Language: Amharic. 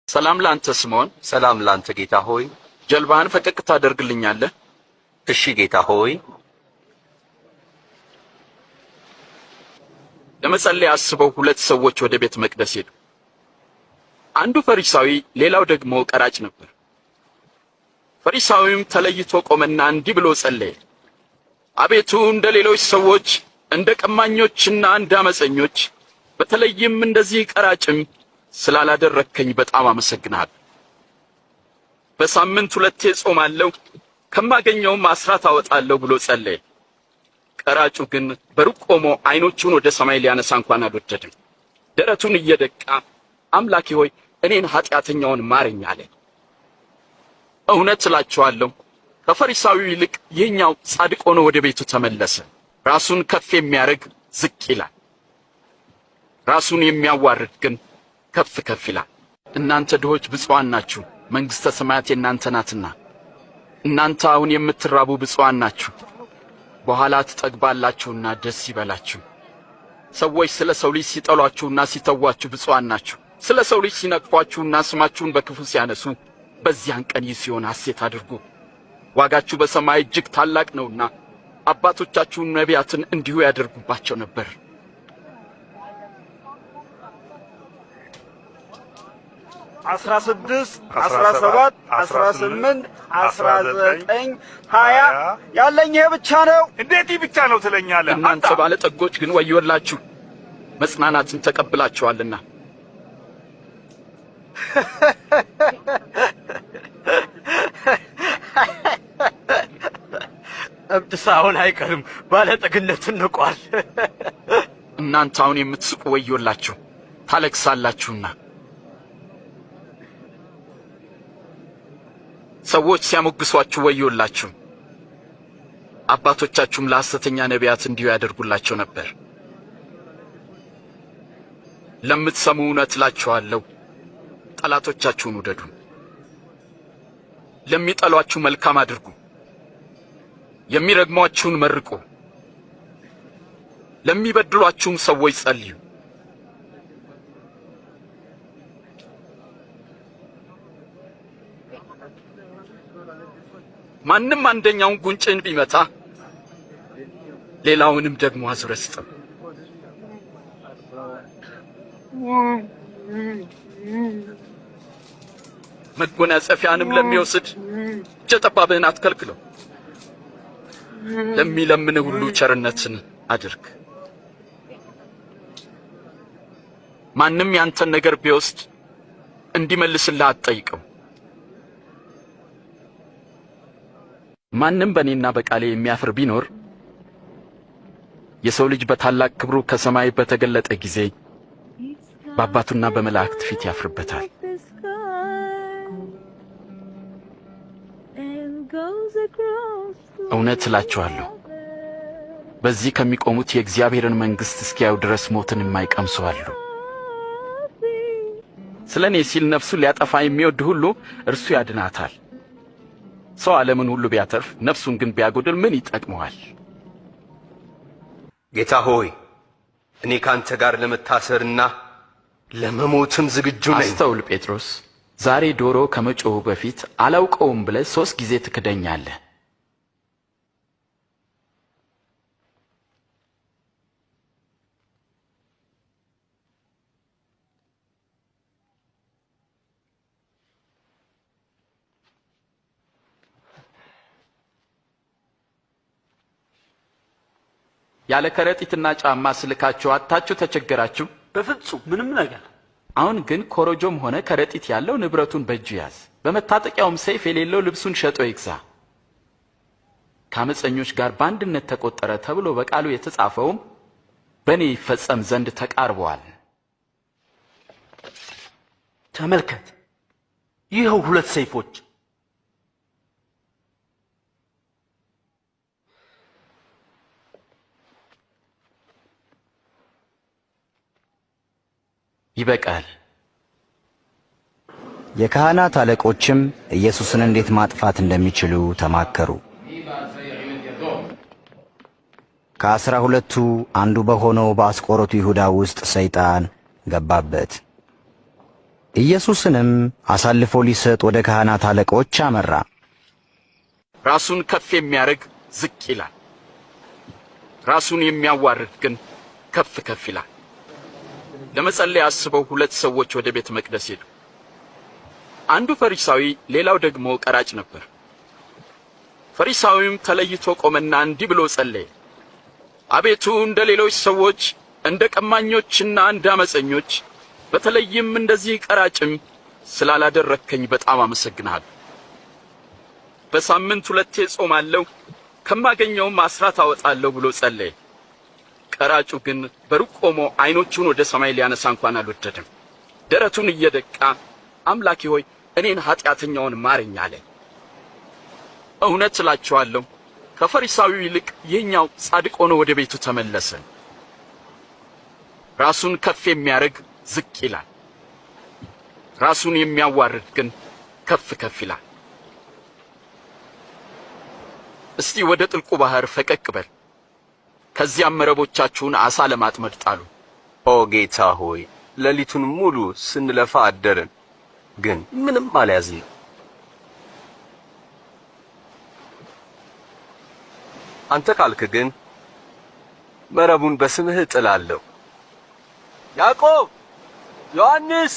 ሰላም ላንተ ስምዖን። ሰላም ላንተ ጌታ ሆይ። ጀልባህን ፈቀቅ ታደርግልኛለህ? እሺ ጌታ ሆይ። ለመጸለይ አስበው ሁለት ሰዎች ወደ ቤተ መቅደስ ሄዱ። አንዱ ፈሪሳዊ፣ ሌላው ደግሞ ቀራጭ ነበር። ፈሪሳዊውም ተለይቶ ቆመና እንዲህ ብሎ ጸለየ። አቤቱ እንደ ሌሎች ሰዎች እንደ ቀማኞችና እንደ አመፀኞች በተለይም እንደዚህ ቀራጭም ስላላደረከኝ በጣም አመሰግናለሁ። በሳምንት 2 ጾማለሁ፣ ከማገኘውም አስራት አወጣለሁ ብሎ ጸለየ። ቀራጩ ግን በሩቅ ቆሞ ዓይኖቹን ወደ ሰማይ ሊያነሳ እንኳን አልወደደም። ደረቱን እየደቃ አምላኬ ሆይ እኔን ኃጢአተኛውን ማረኝ አለ። እውነት እላችኋለሁ ከፈሪሳዊው ይልቅ ይህኛው ጻድቅ ሆኖ ወደ ቤቱ ተመለሰ። ራሱን ከፍ የሚያደርግ ዝቅ ይላል፣ ራሱን የሚያዋርድ ግን ከፍ ከፍ ይላል። እናንተ ድሆች ብፁዓን ናችሁ፣ መንግሥተ ሰማያት የእናንተ ናትና። እናንተ አሁን የምትራቡ ብፁዓን ናችሁ፣ በኋላ ትጠግባላችሁና ደስ ይበላችሁ። ሰዎች ስለ ሰው ልጅ ሲጠሏችሁና ሲተዋችሁ ብፁዓን ናችሁ። ስለ ሰው ልጅ ሲነቅፏችሁና ስማችሁን በክፉ ሲያነሱ በዚያን ቀን ይህ ሲሆን ሐሴት አድርጉ፣ ዋጋችሁ በሰማይ እጅግ ታላቅ ነውና። አባቶቻችሁን ነቢያትን እንዲሁ ያደርጉባቸው ነበር። 16 17 18 19 20 ያለኝ ይሄ ብቻ ነው። እንዴት ይህ ብቻ ነው ትለኛለህ? እናንተ ባለጠጎች ግን ወዮላችሁ፣ መጽናናትን ተቀብላችኋልና። እብድ ሳይሆን አይቀርም፣ ባለጠግነቱን ንቋል። እናንተ አሁን የምትስቁ ወዮላችሁ፣ ታለቅሳላችሁና። ሰዎች ሲያሞግሷችሁ ወዮላችሁ፣ አባቶቻችሁም ለሐሰተኛ ነቢያት እንዲሁ ያደርጉላቸው ነበር። ለምትሰሙ እውነት እላችኋለሁ፣ ጠላቶቻችሁን ውደዱ፣ ለሚጠሏችሁ መልካም አድርጉ፣ የሚረግሟችሁን መርቁ፣ ለሚበድሏችሁም ሰዎች ጸልዩ። ማንም አንደኛውን ጉንጭን ቢመታ ሌላውንም ደግሞ አዙረህ ስጠው። መጎናጸፊያንም ለሚወስድ እጀ ጠባብህን አትከልክለው። ለሚለምንህ ሁሉ ቸርነትን አድርግ። ማንም ያንተን ነገር ቢወስድ እንዲመልስልህ አትጠይቀው። ማንም በእኔና በቃሌ የሚያፍር ቢኖር የሰው ልጅ በታላቅ ክብሩ ከሰማይ በተገለጠ ጊዜ በአባቱና በመላእክት ፊት ያፍርበታል። እውነት እላችኋለሁ በዚህ ከሚቆሙት የእግዚአብሔርን መንግሥት እስኪያዩ ድረስ ሞትን የማይቀምሱ አሉ። ስለ እኔ ሲል ነፍሱን ሊያጠፋ የሚወድ ሁሉ እርሱ ያድናታል። ሰው ዓለምን ሁሉ ቢያተርፍ ነፍሱን ግን ቢያጎድል ምን ይጠቅመዋል? ጌታ ሆይ እኔ ካንተ ጋር ለመታሰርና ለመሞትም ዝግጁ ነኝ። አስተውል ጴጥሮስ፣ ዛሬ ዶሮ ከመጮሁ በፊት አላውቀውም ብለህ 3 ጊዜ ትክደኛለህ። ያለ ከረጢትና ጫማ ስልካችሁ አታችሁ ተቸገራችሁ? በፍጹም ምንም ነገር። አሁን ግን ኮረጆም ሆነ ከረጢት ያለው ንብረቱን በእጁ ያዝ፣ በመታጠቂያውም ሰይፍ የሌለው ልብሱን ሸጦ ይግዛ። ከአመፀኞች ጋር በአንድነት ተቆጠረ ተብሎ በቃሉ የተጻፈውም በእኔ ይፈጸም ዘንድ ተቃርበዋል። ተመልከት፣ ይኸው 2 ሰይፎች። ይበቃል። የካህናት አለቆችም ኢየሱስን እንዴት ማጥፋት እንደሚችሉ ተማከሩ። ከ12ቱ አንዱ በሆነው በአስቆሮቱ ይሁዳ ውስጥ ሰይጣን ገባበት። ኢየሱስንም አሳልፎ ሊሰጥ ወደ ካህናት አለቆች አመራ። ራሱን ከፍ የሚያደርግ ዝቅ ይላል፣ ራሱን የሚያዋርድ ግን ከፍ ከፍ ይላል። ለመጸለይ አስበው ሁለት ሰዎች ወደ ቤተ መቅደስ ሄዱ። አንዱ ፈሪሳዊ፣ ሌላው ደግሞ ቀራጭ ነበር። ፈሪሳዊውም ተለይቶ ቆመና እንዲህ ብሎ ጸለየ። አቤቱ እንደ ሌሎች ሰዎች እንደ ቀማኞችና እንደ አመፀኞች በተለይም እንደዚህ ቀራጭም ስላላደረከኝ በጣም አመሰግናለሁ። በሳምንት 2 ጾማለሁ፣ ከማገኘውም አስራት አወጣለሁ ብሎ ጸለየ። ቀራጩ ግን በሩቅ ቆሞ ዓይኖቹን ወደ ሰማይ ሊያነሳ እንኳን አልወደደም። ደረቱን እየደቃ አምላኬ ሆይ እኔን ኃጢአተኛውን ማረኝ አለ። እውነት እላችኋለሁ ከፈሪሳዊው ይልቅ ይህኛው ጻድቅ ሆኖ ወደ ቤቱ ተመለሰ። ራሱን ከፍ የሚያደርግ ዝቅ ይላል፣ ራሱን የሚያዋርድ ግን ከፍ ከፍ ይላል። እስቲ ወደ ጥልቁ ባህር ፈቀቅ በል፣ ከዚያም መረቦቻችሁን ዓሣ ለማጥመድ ጣሉ። ኦ ጌታ ሆይ ሌሊቱን ሙሉ ስንለፋ አደርን፣ ግን ምንም አልያዝንም። አንተ ካልክ ግን መረቡን በስምህ እጥላለሁ። ያዕቆብ፣ ዮሐንስ